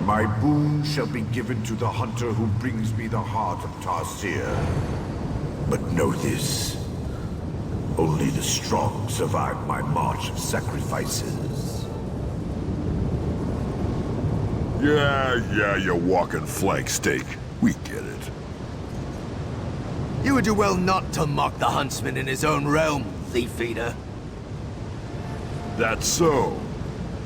My boon shall be given to the hunter who brings me the heart of Tarcyr. But know this. Only the strong survive my march of sacrifices. Yeah, you walking flank steak. We get it. You would do well not to mock the huntsman in his own realm, thief eater. That's so.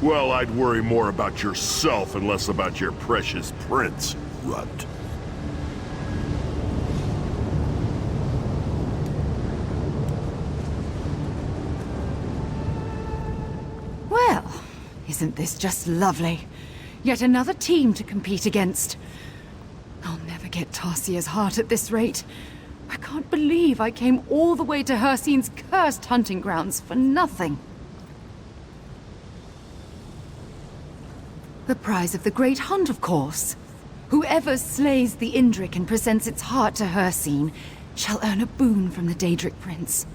Well, I'd worry more about yourself and less about your precious prince, runt. Well, isn't this just lovely? Yet another team to compete against. I'll never get Tarcyr's heart at this rate. I can't believe I came all the way to Hircine's cursed hunting grounds for nothing. The prize of the Great Hunt, of course. Whoever slays the Indrik and presents its heart to Hircine shall earn a boon from the Deadric Prince.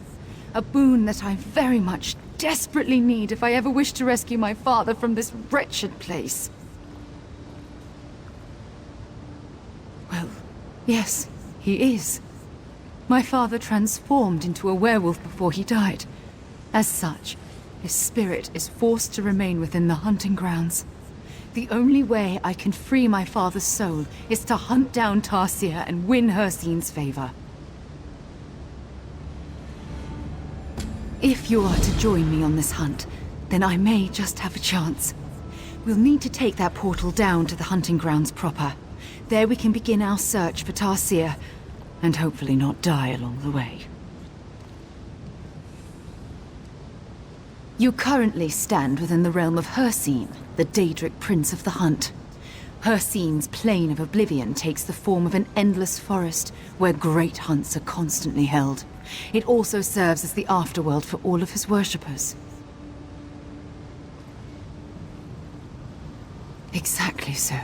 A boon that I very much, desperately need if I ever wish to rescue my father from this wretched place. Well, yes, he is. My father transformed into a werewolf before he died. As such, his spirit is forced to remain within the hunting grounds. The only way I can free my father's soul is to hunt down Tarcyr and win Hircine's favor. If you are to join me on this hunt, then I may just have a chance. We'll need to take that portal down to the hunting grounds proper. There we can begin our search for Tarcyr, and hopefully not die along the way. You currently stand within the realm of Hircine, the Deadric Prince of the Hunt. Hircine's Plane of Oblivion takes the form of an endless forest where great hunts are constantly held. It also serves as the afterworld for all of his worshippers. Exactly so.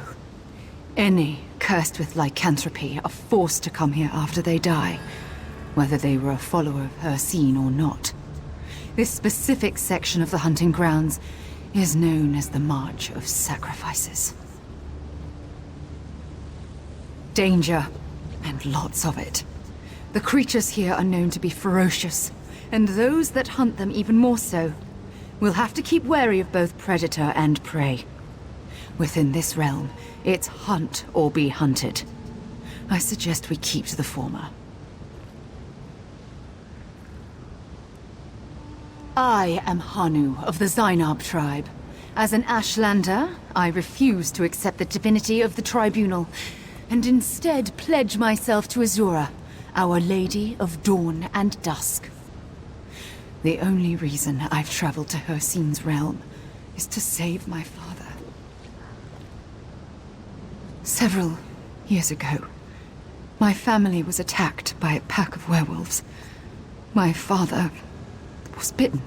Any cursed with lycanthropy are forced to come here after they die, whether they were a follower of Hircine or not. This specific section of the hunting grounds is known as the March of Sacrifices. Danger, and lots of it. The creatures here are known to be ferocious, and those that hunt them even more so. We'll have to keep wary of both predator and prey. Within this realm, it's hunt or be hunted. I suggest we keep to the former. I am Hanu of the Zainab tribe. As an Ashlander, I refuse to accept the divinity of the tribunal, and instead pledge myself to Azura, our Lady of Dawn and Dusk. The only reason I've traveled to Hircine's realm is to save my father. Several years ago, my family was attacked by a pack of werewolves. My father was bitten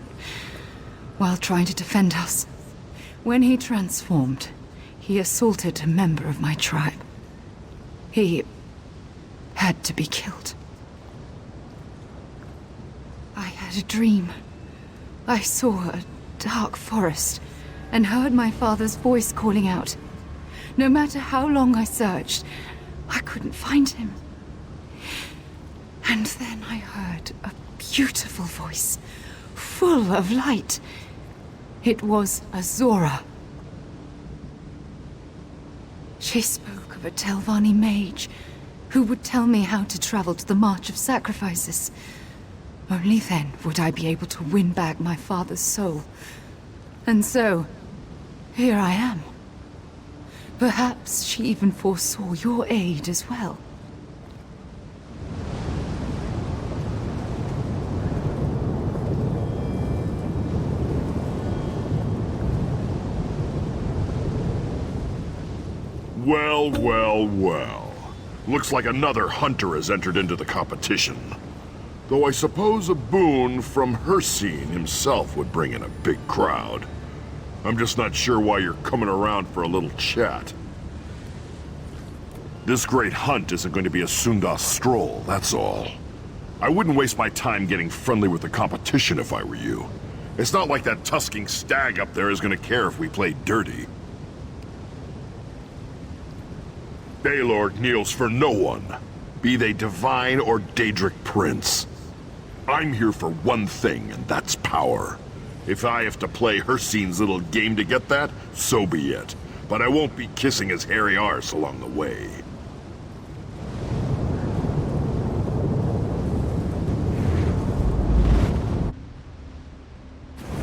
while trying to defend us. When he transformed, he assaulted a member of my tribe. He had to be killed. I had a dream. I saw a dark forest and heard my father's voice calling out. No matter how long I searched, I couldn't find him. And then I heard a beautiful voice, full of light. It was Azura. She spoke of a Telvanni mage who would tell me how to travel to the March of Sacrifices. Only then would I be able to win back my father's soul. And so, here I am. Perhaps she even foresaw your aid as well. Well. Looks like another hunter has entered into the competition. Though I suppose a boon from Hircine himself would bring in a big crowd. I'm just not sure why you're coming around for a little chat. This great hunt isn't going to be a Sundas stroll, that's all. I wouldn't waste my time getting friendly with the competition if I were you. It's not like that tusking stag up there is going to care if we play dirty. Baylord kneels for no one, be they divine or Deadric Prince. I'm here for one thing, and that's power. If I have to play Hircine's little game to get that, so be it. But I won't be kissing his hairy arse along the way.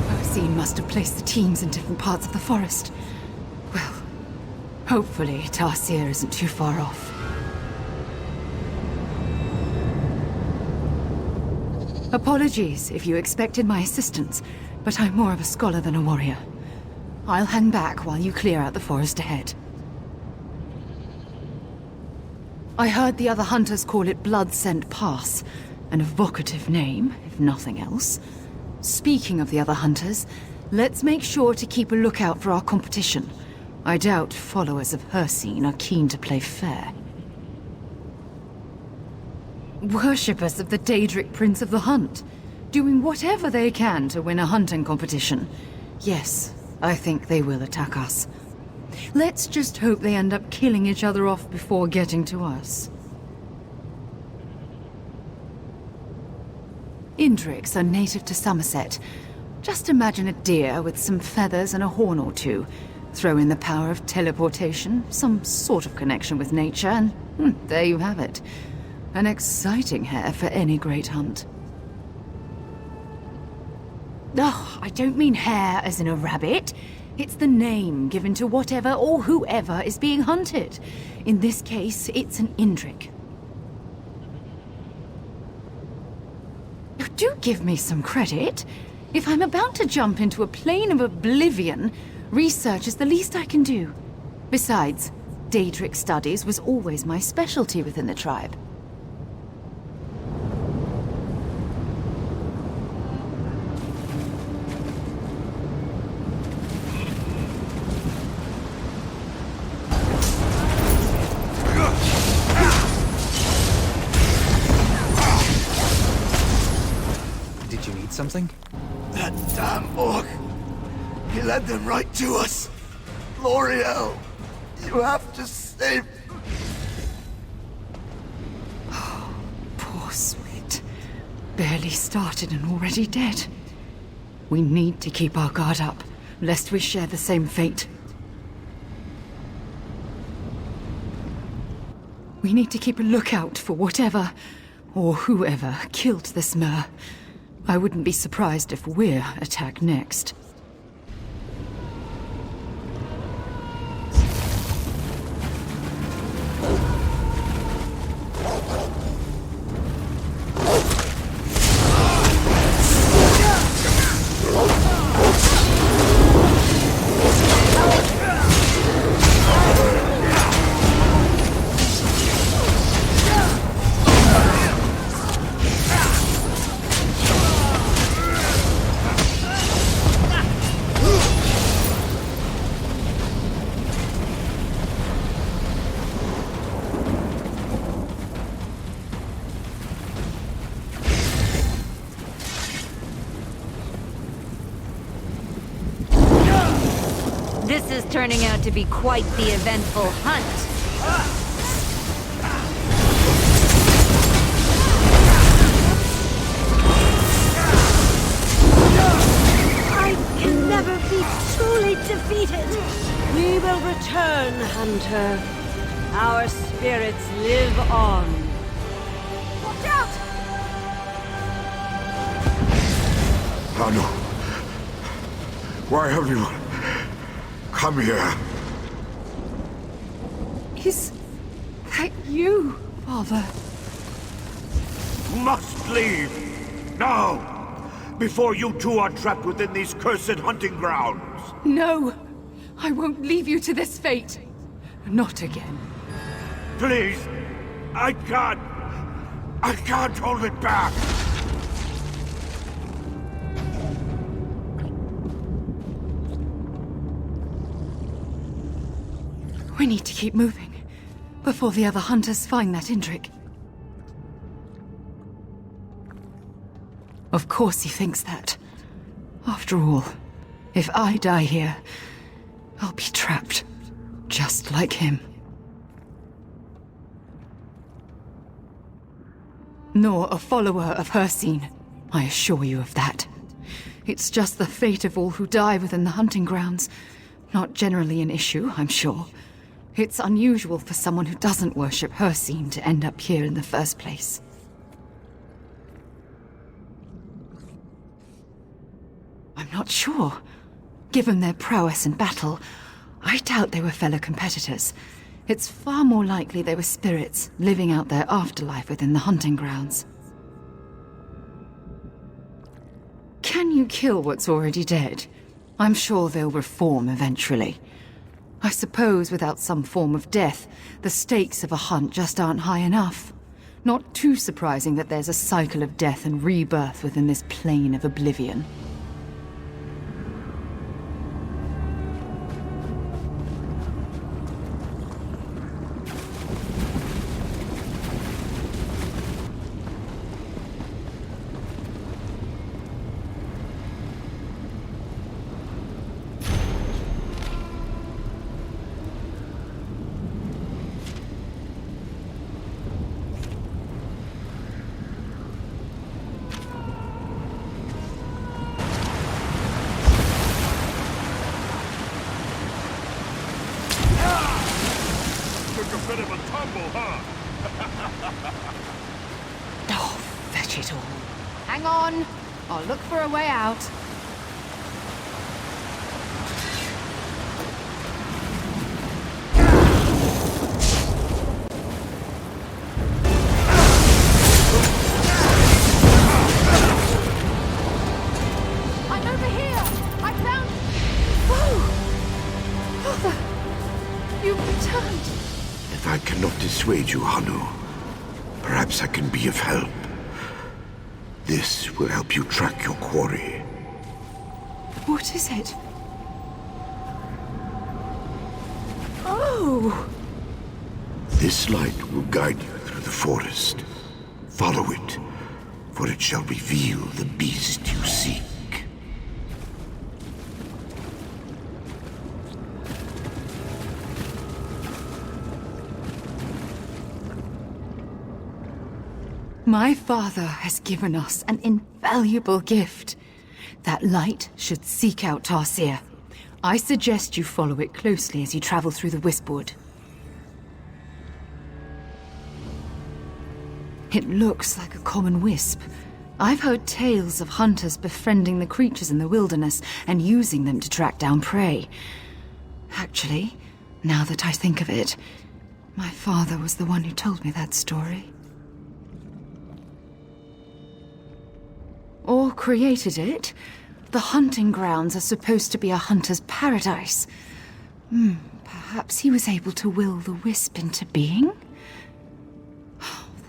Hircine must have placed the teams in different parts of the forest. Well, hopefully Tarcyr isn't too far off. Apologies if you expected my assistance, but I'm more of a scholar than a warrior. I'll hang back while you clear out the forest ahead. I heard the other hunters call it Blood Scent Pass, an evocative name, if nothing else. Speaking of the other hunters, let's make sure to keep a lookout for our competition. I doubt followers of Hircine are keen to play fair. Worshippers of the Deadric Prince of the Hunt, doing whatever they can to win a hunting competition. Yes, I think they will attack us. Let's just hope they end up killing each other off before getting to us. Indriks are native to Somerset. Just imagine a deer with some feathers and a horn or two. Throw in the power of teleportation, some sort of connection with nature, and there you have it. An exciting hare for any great hunt. Oh, I don't mean hare as in a rabbit. It's the name given to whatever or whoever is being hunted. In this case, it's an Indrik. Do give me some credit. If I'm about to jump into a plane of oblivion, research is the least I can do. Besides, Daedric studies was always my specialty within the tribe. Something? That damn orc! He led them right to us! L'Oreal, you have to save... Poor sweet. Barely started and already dead. We need to keep our guard up, lest we share the same fate. We need to keep a lookout for whatever, or whoever, killed this mer. I wouldn't be surprised if we're attacked next. This is turning out to be quite the eventful hunt. I can never be truly defeated. We will return, Hunter. Our spirits live on. Watch out! Hanu, why have you come here? Is that you, Father? You must leave! Now! Before you two are trapped within these cursed hunting grounds! No! I won't leave you to this fate. Not again. Please! I can't hold it back! We need to keep moving, before the other hunters find that Indrik. Of course he thinks that. After all, if I die here, I'll be trapped, just like him. nor a follower of Hircine. I assure you of that. It's just the fate of all who die within the hunting grounds. Not generally an issue, I'm sure. It's unusual for someone who doesn't worship Hircine to end up here in the first place. I'm not sure. Given their prowess in battle, I doubt they were fellow competitors. It's far more likely they were spirits living out their afterlife within the hunting grounds. Can you kill what's already dead? I'm sure they'll reform eventually. I suppose without some form of death, the stakes of a hunt just aren't high enough. Not too surprising that there's a cycle of death and rebirth within this plane of oblivion. Took a bit of a tumble, huh? Oh, fetch it all. Hang on. I'll look for a way out. I'm over here. I found... Whoa! Father! You've returned. If I cannot dissuade you, Hanu, perhaps I can be of help. This will help you track your quarry. What is it? Oh! This light will guide you through the forest. Follow it, for it shall reveal the beast you seek. My father has given us an invaluable gift. That light should seek out Tarcyr. I suggest you follow it closely as you travel through the Wispwood. It looks like a common wisp. I've heard tales of hunters befriending the creatures in the wilderness and using them to track down prey. Actually, now that I think of it, my father was the one who told me that story. Or created it. The hunting grounds are supposed to be a hunter's paradise. Perhaps he was able to will the wisp into being?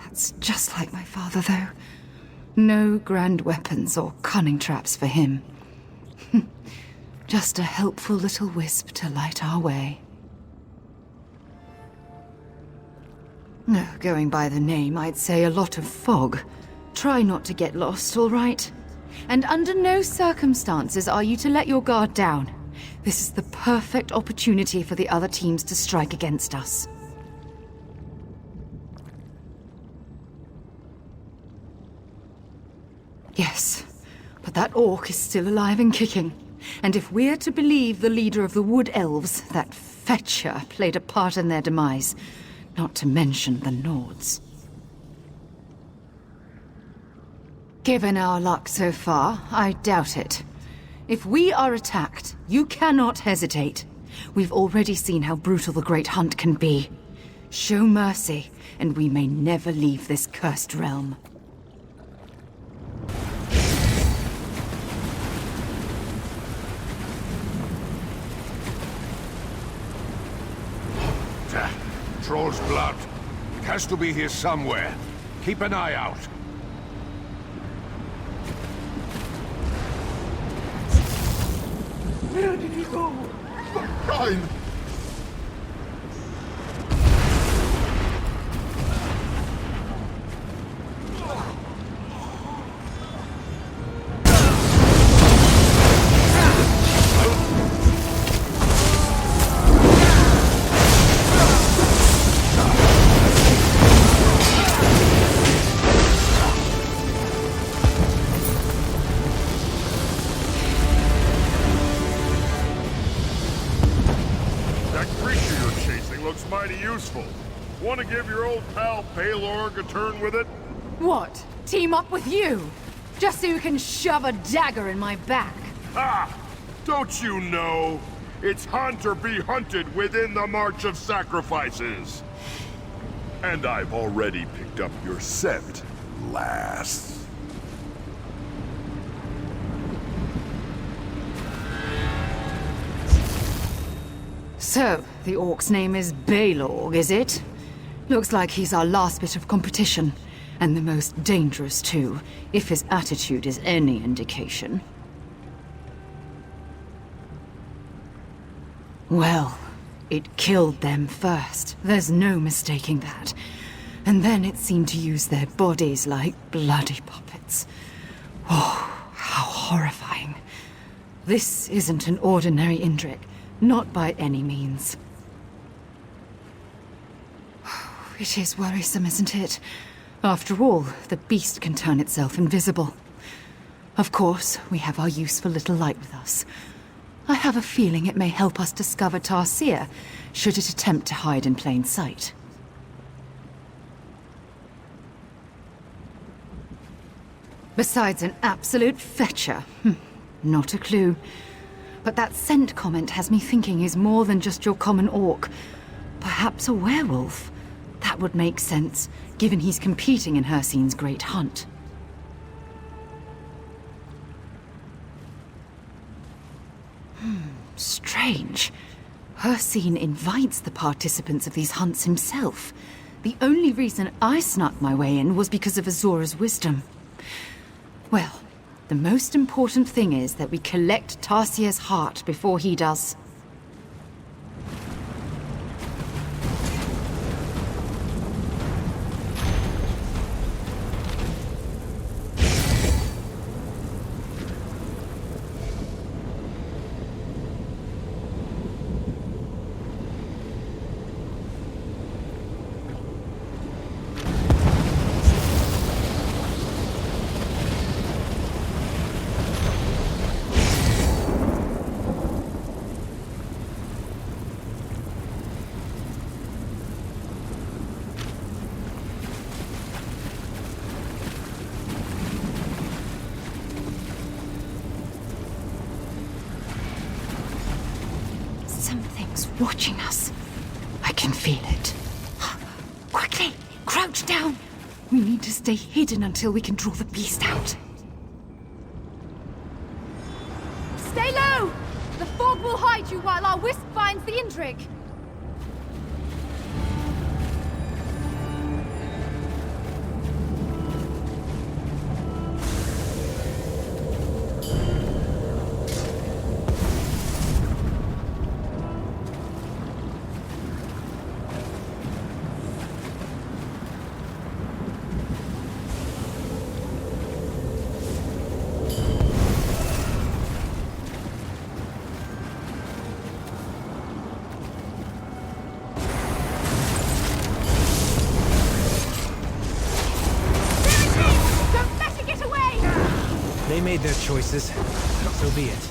That's just like my father, though. No grand weapons or cunning traps for him. Just a helpful little wisp to light our way. Going by the name, I'd say a lot of fog. Try not to get lost, all right? And under no circumstances are you to let your guard down. This is the perfect opportunity for the other teams to strike against us. Yes, but that orc is still alive and kicking. And if we're to believe the leader of the Wood Elves, that Fetcher played a part in their demise, not to mention the Nords. Given our luck so far, I doubt it. If we are attacked, you cannot hesitate. We've already seen how brutal the Great Hunt can be. Show mercy, and we may never leave this cursed realm. Troll's blood. It has to be here somewhere. Keep an eye out. Where did you go? Ryan! old pal Baylorg a turn with it? What? Team up with you? Just so you can shove a dagger in my back? Ha! Don't you know? It's hunt or be hunted within the March of Sacrifices. And I've already picked up your scent, lass. So, the orc's name is Baylorg, is it? Looks like he's our last bit of competition. And the most dangerous, too, if his attitude is any indication. Well, it killed them first. There's no mistaking that. And then it seemed to use their bodies like bloody puppets. Oh, how horrifying. This isn't an ordinary Indrik. Not by any means. It is worrisome, isn't it? After all, the beast can turn itself invisible. Of course, we have our useful little light with us. I have a feeling it may help us discover Tarcyr, should it attempt to hide in plain sight. Besides an absolute fetcher. Not a clue. But that scent comment has me thinking he's more than just your common orc. Perhaps a werewolf. That would make sense, given he's competing in Hircine's great hunt. Strange. Hircine invites the participants of these hunts himself. The only reason I snuck my way in was because of Azora's wisdom. Well, the most important thing is that we collect Tarcyr's heart before he does. Something's watching us. I can feel it. Quickly, crouch down. We need to stay hidden until we can draw the beast out. Stay low! The fog will hide you while our wisp finds the Indrik. They made their choices. So be it.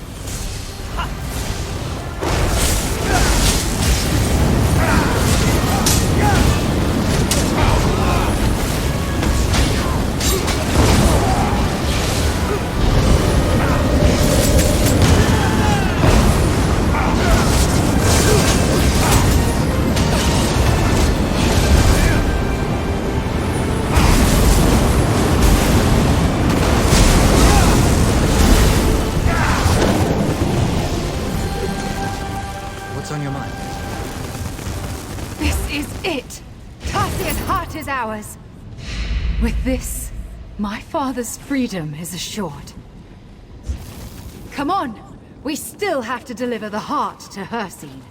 What's on your mind? This is it! Tarcyr's heart is ours! With this, my father's freedom is assured. Come on! We still have to deliver the heart to Hircine.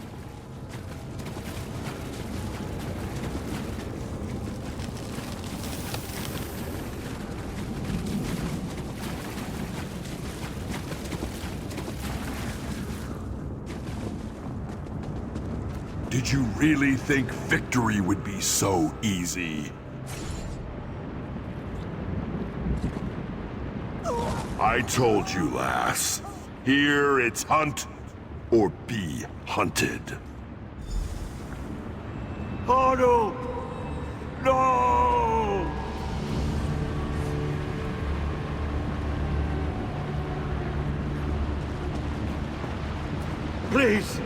Did you really think victory would be so easy? I told you, lass. Here it's hunt or be hunted. Hanu! No! Please,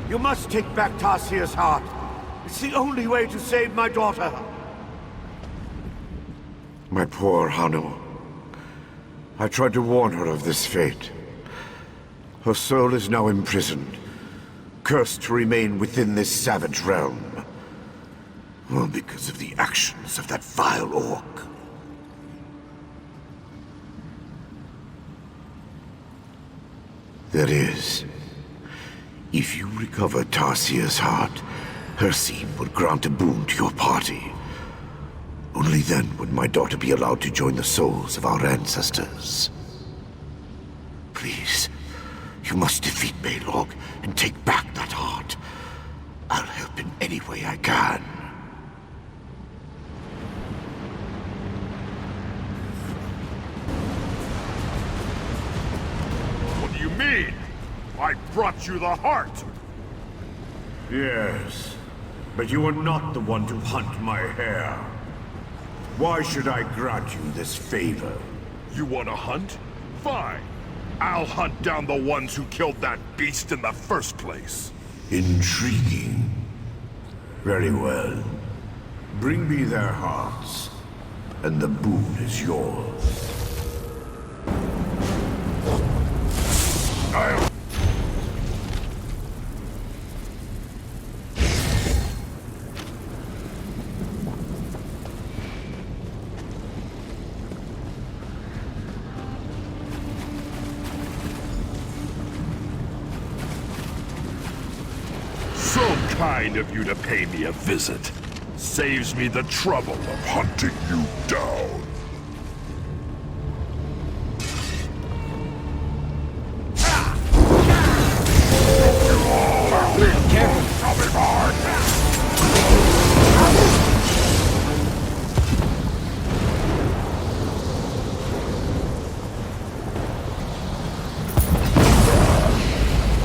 you must take back Tarcyr's heart. It's the only way to save my daughter. My poor Hanu. I tried to warn her of this fate. Her soul is now imprisoned, cursed to remain within this savage realm. All because of the actions of that vile orc. That is, if you recover Tarcyr's heart, Hircine would grant a boon to your party. Only then would my daughter be allowed to join the souls of our ancestors. Please, you must defeat Balog and take back that heart. I'll help in any way I can. What do you mean? I brought you the heart! Yes, but you are not the one to hunt my hair. Why should I grant you this favor? You want to hunt? Fine. I'll hunt down the ones who killed that beast in the first place. Intriguing. Very well. Bring me their hearts, and the boon is yours. So kind of you to pay me a visit. Saves me the trouble of hunting you down.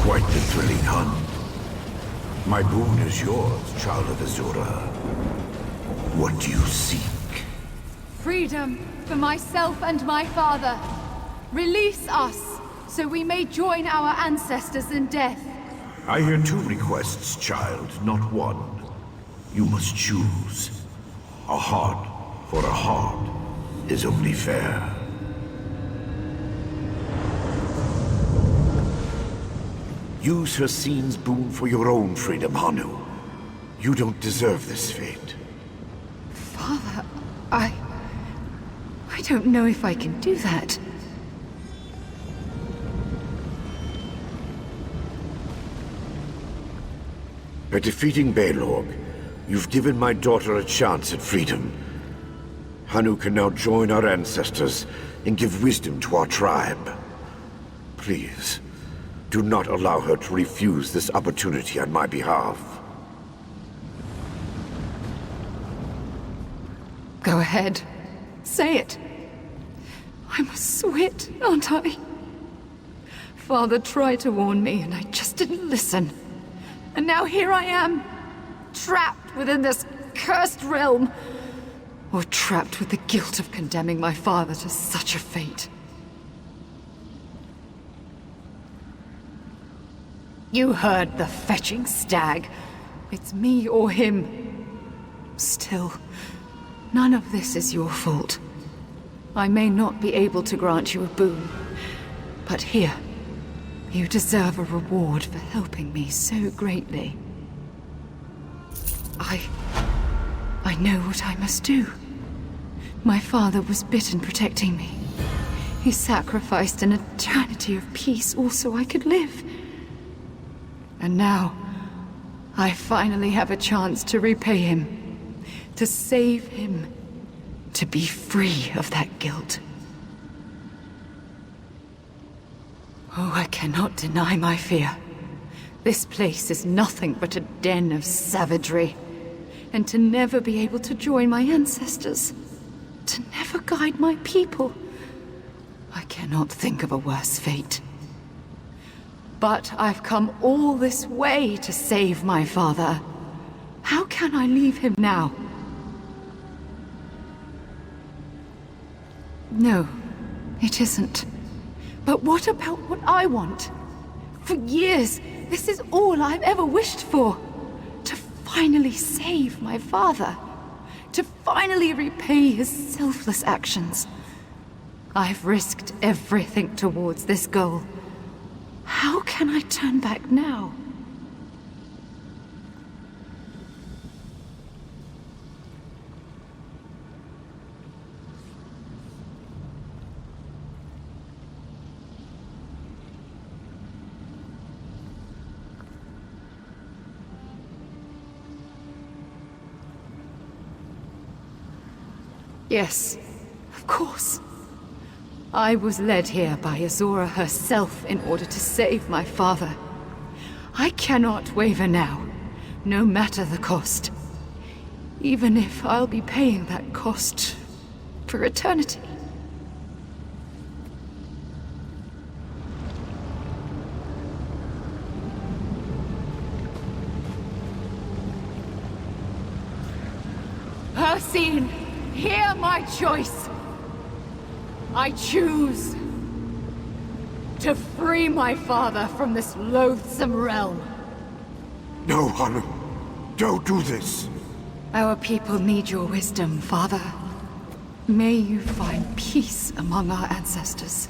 Quite the thrilling hunt. My boon is yours, child of Azura. What do you seek? Freedom for myself and my father. Release us, so we may join our ancestors in death. I hear two requests, child, not one. You must choose. A heart for a heart is only fair. Use Hircine's boon for your own freedom, Hanu. You don't deserve this fate. Father, I don't know if I can do that. By defeating Balog, you've given my daughter a chance at freedom. Hanu can now join our ancestors and give wisdom to our tribe. Please, do not allow her to refuse this opportunity on my behalf. Go ahead. Say it. I'm a swit, aren't I? Father tried to warn me, and I just didn't listen. And now here I am, trapped within this cursed realm. Or trapped with the guilt of condemning my father to such a fate. You heard the fetching stag. It's me or him. Still, none of this is your fault. I may not be able to grant you a boon, but here, you deserve a reward for helping me so greatly. I know what I must do. My father was bitten protecting me. He sacrificed an eternity of peace all so I could live. And now, I finally have a chance to repay him, to save him, to be free of that guilt. Oh, I cannot deny my fear. This place is nothing but a den of savagery. And to never be able to join my ancestors, to never guide my people, I cannot think of a worse fate. But I've come all this way to save my father. How can I leave him now? No, it isn't. But what about what I want? For years, This is all I've ever wished for. To finally save my father. To finally repay his selfless actions. I've risked everything towards this goal. How can I turn back now? Yes, of course. I was led here by Azora herself in order to save my father. I cannot waver now, no matter the cost. Even if I'll be paying that cost for eternity. Hircine, hear my choice. I choose to free my father from this loathsome realm. No, Hanu. Don't do this. Our people need your wisdom, Father. May you find peace among our ancestors.